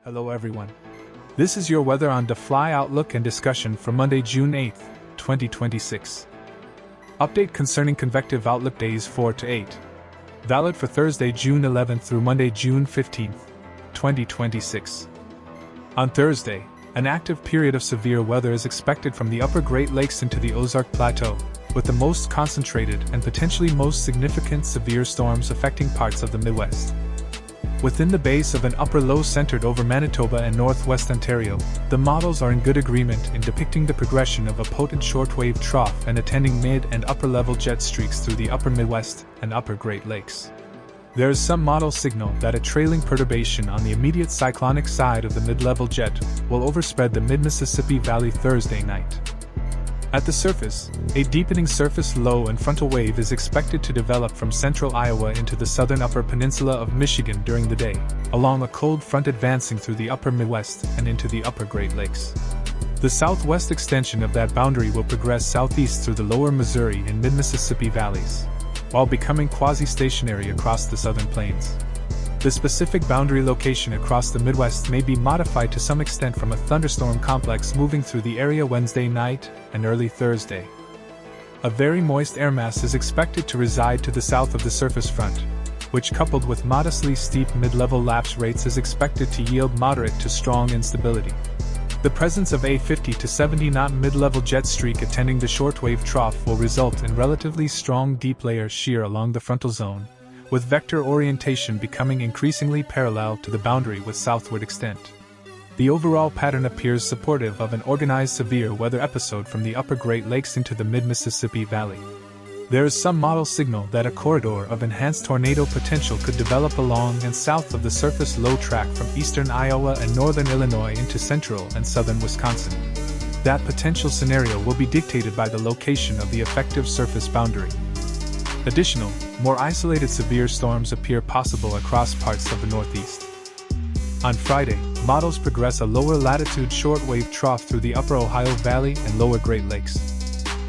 Hello everyone. This is your weather on the fly outlook and discussion for Monday, June 8, 2026. Update concerning convective outlook days 4 to 8. Valid for Thursday, June 11th through Monday, June 15th, 2026. On Thursday, an active period of severe weather is expected from the upper Great Lakes into the Ozark Plateau, with the most concentrated and potentially most significant severe storms affecting parts of the Midwest. Within the base of an upper low centered over Manitoba and northwest Ontario, the models are in good agreement in depicting the progression of a potent shortwave trough and attending mid- and upper-level jet streaks through the upper Midwest and upper Great Lakes. There is some model signal that a trailing perturbation on the immediate cyclonic side of the mid-level jet will overspread the mid-Mississippi Valley Thursday night. At the surface, a deepening surface low and frontal wave is expected to develop from central Iowa into the southern upper peninsula of Michigan during the day, along a cold front advancing through the upper Midwest and into the upper Great Lakes. The southwest extension of that boundary will progress southeast through the lower Missouri and mid-Mississippi valleys, while becoming quasi-stationary across the southern plains. The specific boundary location across the Midwest may be modified to some extent from a thunderstorm complex moving through the area Wednesday night and early Thursday. A very moist air mass is expected to reside to the south of the surface front, which coupled with modestly steep mid-level lapse rates is expected to yield moderate to strong instability. The presence of a 50 to 70 knot mid-level jet streak attending the shortwave trough will result in relatively strong deep layer shear along the frontal zone, with vector orientation becoming increasingly parallel to the boundary with southward extent. The overall pattern appears supportive of an organized severe weather episode from the upper Great Lakes into the mid-Mississippi Valley. There is some model signal that a corridor of enhanced tornado potential could develop along and south of the surface low track from eastern Iowa and northern Illinois into central and southern Wisconsin. That potential scenario will be dictated by the location of the effective surface boundary. Additional, more isolated severe storms appear possible across parts of the Northeast. On Friday, models progress a lower latitude shortwave trough through the upper Ohio Valley and lower Great Lakes.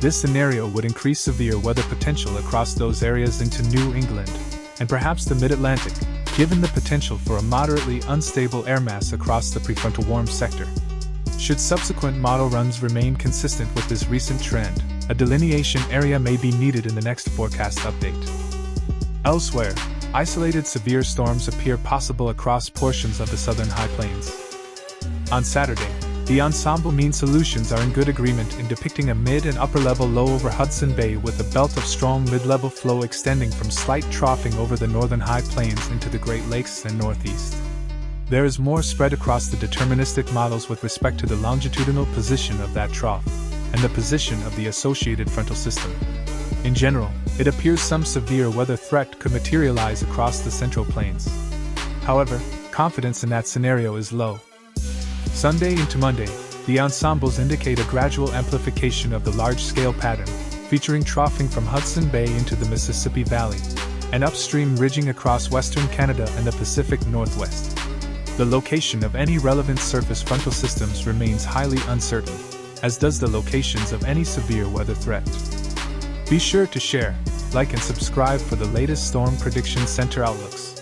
This scenario would increase severe weather potential across those areas into New England, and perhaps the mid-Atlantic, given the potential for a moderately unstable air mass across the prefrontal warm sector. Should subsequent model runs remain consistent with this recent trend, a delineation area may be needed in the next forecast update. Elsewhere, isolated severe storms appear possible across portions of the southern high plains. On Saturday, the ensemble mean solutions are in good agreement in depicting a mid and upper level low over Hudson Bay with a belt of strong mid-level flow extending from slight troughing over the northern high plains into the Great Lakes and Northeast. There is more spread across the deterministic models with respect to the longitudinal position of that trough and the position of the associated frontal system. In general, it appears some severe weather threat could materialize across the central plains. However, confidence in that scenario is low. Sunday into Monday, the ensembles indicate a gradual amplification of the large-scale pattern, featuring troughing from Hudson Bay into the Mississippi Valley, and upstream ridging across western Canada and the Pacific Northwest. The location of any relevant surface frontal systems remains highly uncertain, as does the locations of any severe weather threat. Be sure to share, like and subscribe for the latest Storm Prediction Center outlooks.